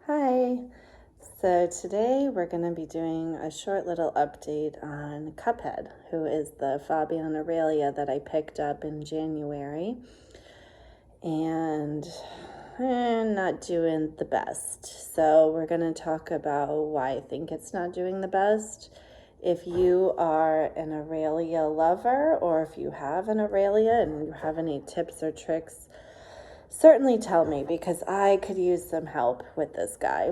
Hi. So today we're going to be doing a short little update on Cuphead, who is the Fabian Aralia that I picked up in January, and not doing the best. So we're going to talk about why I think it's not doing the best. If you are an Aralia lover, or if you have an Aralia and you have any tips or tricks, certainly tell me, because I could use some help with this guy.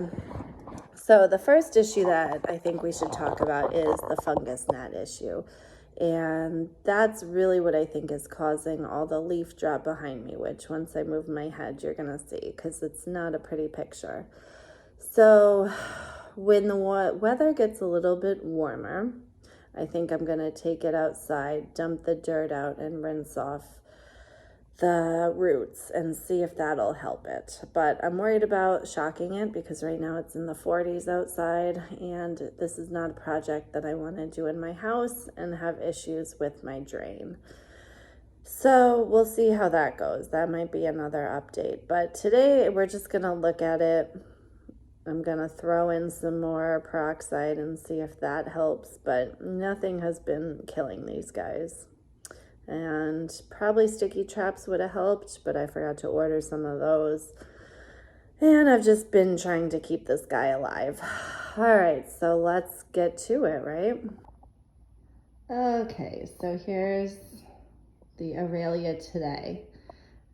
So the first issue that I think we should talk about is the fungus gnat issue. And that's really what I think is causing all the leaf drop behind me, which once I move my head, you're going to see, because it's not a pretty picture. So when the weather gets a little bit warmer, I think I'm going to take it outside, dump the dirt out, and rinse off the roots and see if that'll help it. But I'm worried about shocking it because right now it's in the 40s outside, and this is not a project that I want to do in my house and have issues with my drain. So we'll see how that goes. That might be another update. But today we're just going to look at it. I'm going to throw in some more peroxide and see if that helps, but nothing has been killing these guys. And probably sticky traps would have helped, but I forgot to order some of those. And I've just been trying to keep this guy alive. All right, so let's get to it, right? Okay, so here's the Aralia today.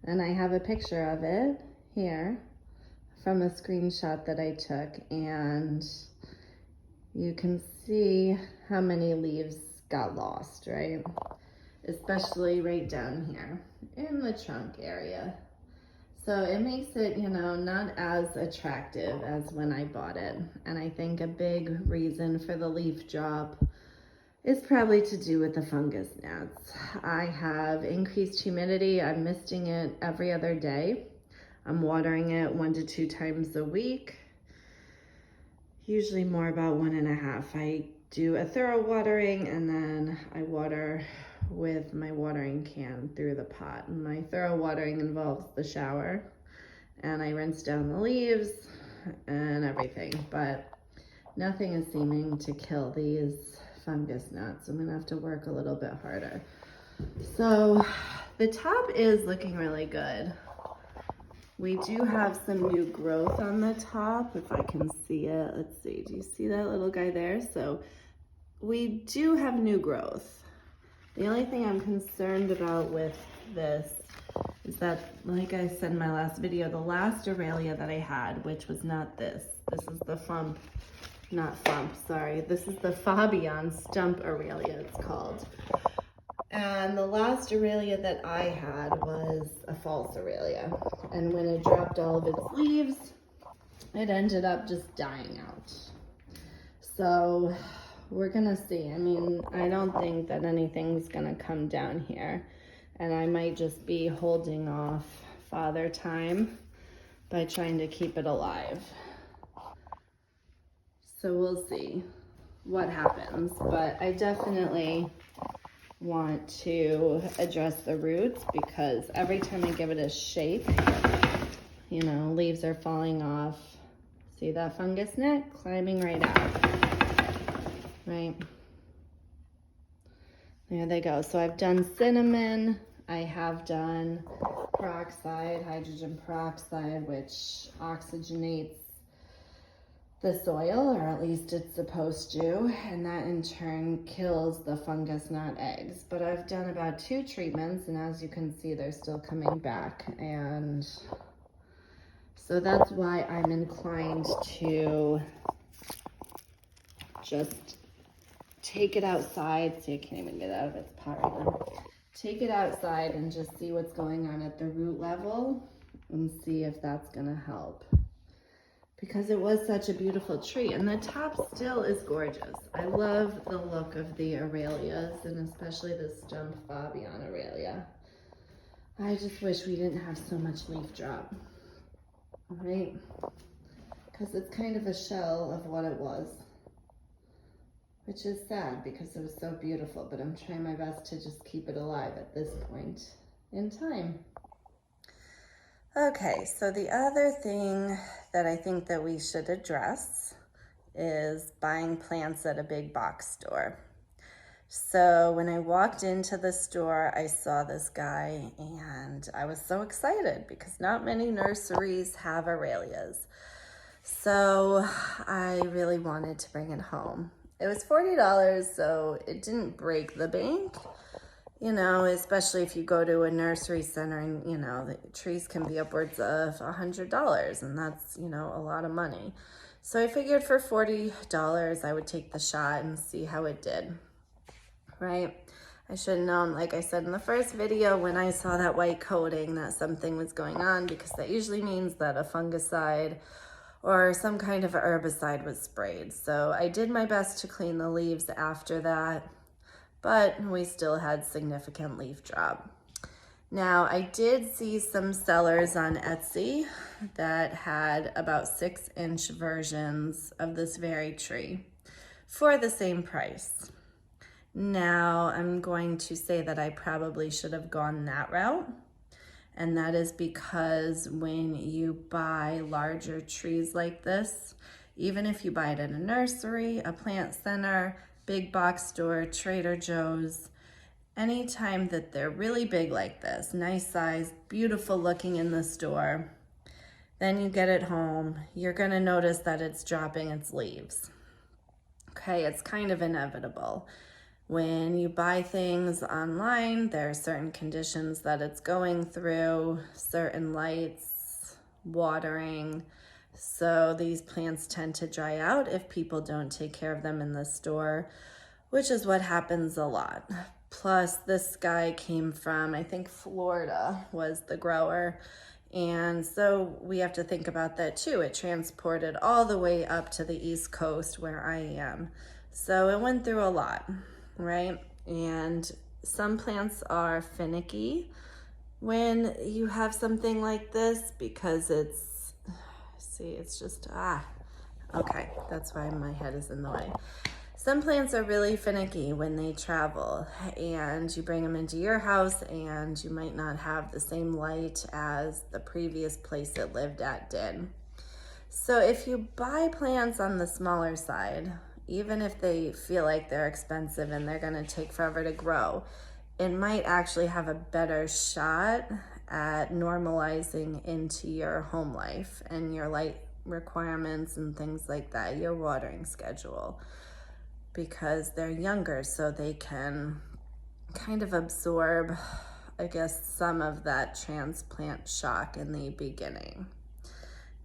And I have a picture of it here from a screenshot that I took. And you can see how many leaves got lost, right? Especially right down here in the trunk area. So it makes it, not as attractive as when I bought it. And I think a big reason for the leaf drop is probably to do with the fungus gnats. I have increased humidity. I'm misting it every other day. I'm watering it 1 to 2 times a week. Usually more about 1.5. I do a thorough watering and then I water with my watering can through the pot. And my thorough watering involves the shower, and I rinse down the leaves and everything, but nothing is seeming to kill these fungus gnats. I'm gonna have to work a little bit harder. So the top is looking really good. We do have some new growth on the top, if I can see it. Let's see, do you see that little guy there? So we do have new growth. The only thing I'm concerned about with this is that, like I said in my last video, the last Aralia that I had, which was not this. This is the this is the Fabian Stump Aralia, it's called. And the last Aralia that I had was a false Aralia. And when it dropped all of its leaves, it ended up just dying out. So we're gonna see. I mean, I don't think that anything's gonna come down here. And I might just be holding off father time by trying to keep it alive. So we'll see what happens. But I definitely want to address the roots because every time I give it a shake, leaves are falling off. See that fungus net climbing right out, right? There they go. So I've done cinnamon, I have done peroxide, hydrogen peroxide, which oxygenates the soil, or at least it's supposed to, and that in turn kills the fungus gnat eggs. But I've done about 2 treatments, and as you can see, they're still coming back. And so that's why I'm inclined to just take it outside. See, I can't even get out of its pot right now. Take it outside and just see what's going on at the root level and see if that's gonna help. Because it was such a beautiful tree, and the top still is gorgeous. I love the look of the Aralias, and especially the Stump Fabian Aralia. I just wish we didn't have so much leaf drop, right? Because it's kind of a shell of what it was, which is sad because it was so beautiful, but I'm trying my best to just keep it alive at this point in time. Okay, so the other thing that I think that we should address is buying plants at a big box store. So when I walked into the store, I saw this guy and I was so excited because not many nurseries have Aralias. So I really wanted to bring it home. It was $40, so it didn't break the bank, you know, especially if you go to a nursery center and, you know, the trees can be upwards of $100, and that's, you know, a lot of money. So I figured for $40, I would take the shot and see how it did, right? I should have known, like I said in the first video, when I saw that white coating, that something was going on, because that usually means that a fungicide or some kind of herbicide was sprayed. So I did my best to clean the leaves after that, but we still had significant leaf drop. Now, I did see some sellers on Etsy that had about 6-inch versions of this very tree for the same price. Now, I'm going to say that I probably should have gone that route. And that is because when you buy larger trees like this, even if you buy it in a nursery, a plant center, big box store, Trader Joe's, anytime that they're really big like this, nice size, beautiful looking in the store, then you get it home, you're gonna notice that it's dropping its leaves. Okay, it's kind of inevitable. When you buy things online, there are certain conditions that it's going through, certain lights, watering. So these plants tend to dry out if people don't take care of them in the store, which is what happens a lot. Plus, this guy came from, I think Florida was the grower. And so we have to think about that too. It transported all the way up to the East Coast where I am. So it went through a lot, right? And some plants are finicky when you have something like this because it's, see, it's just, okay, that's why my head is in the way. Some plants are really finicky when they travel and you bring them into your house and you might not have the same light as the previous place it lived at did. So if you buy plants on the smaller side, even if they feel like they're expensive and they're gonna take forever to grow, it might actually have a better shot at normalizing into your home life and your light requirements and things like that, your watering schedule, because they're younger, so they can kind of absorb, I guess, some of that transplant shock in the beginning.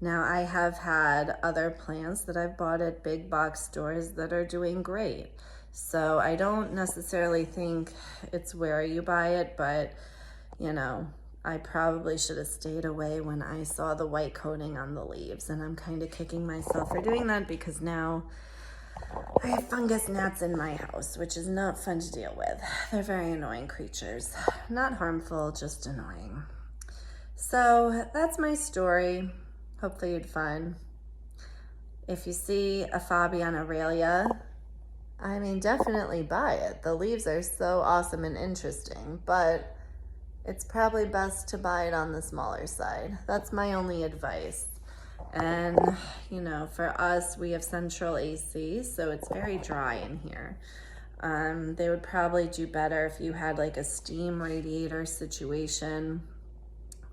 Now, I have had other plants that I've bought at big box stores that are doing great. So I don't necessarily think it's where you buy it, but you know, I probably should have stayed away when I saw the white coating on the leaves. And I'm kind of kicking myself for doing that because now I have fungus gnats in my house, which is not fun to deal with. They're very annoying creatures. Not harmful, just annoying. So that's my story. Hopefully you'd fun. If you see a Fabian Aralia, I mean, definitely buy it. The leaves are so awesome and interesting, but it's probably best to buy it on the smaller side. That's my only advice. And, you know, for us, we have central AC, so it's very dry in here. They would probably do better if you had like a steam radiator situation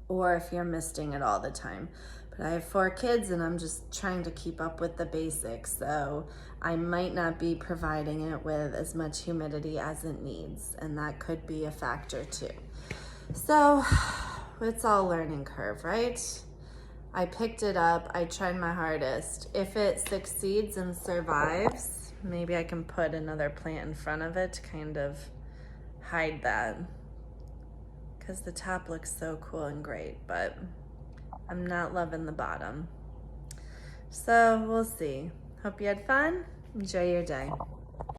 or if you're misting it all the time. But I have 4 kids and I'm just trying to keep up with the basics, so I might not be providing it with as much humidity as it needs, and that could be a factor too. So it's all learning curve, right? I picked it up, I tried my hardest. If it succeeds and survives, maybe I can put another plant in front of it to kind of hide that, because the top looks so cool and great, but I'm not loving the bottom. So we'll see. Hope you had fun. Enjoy your day.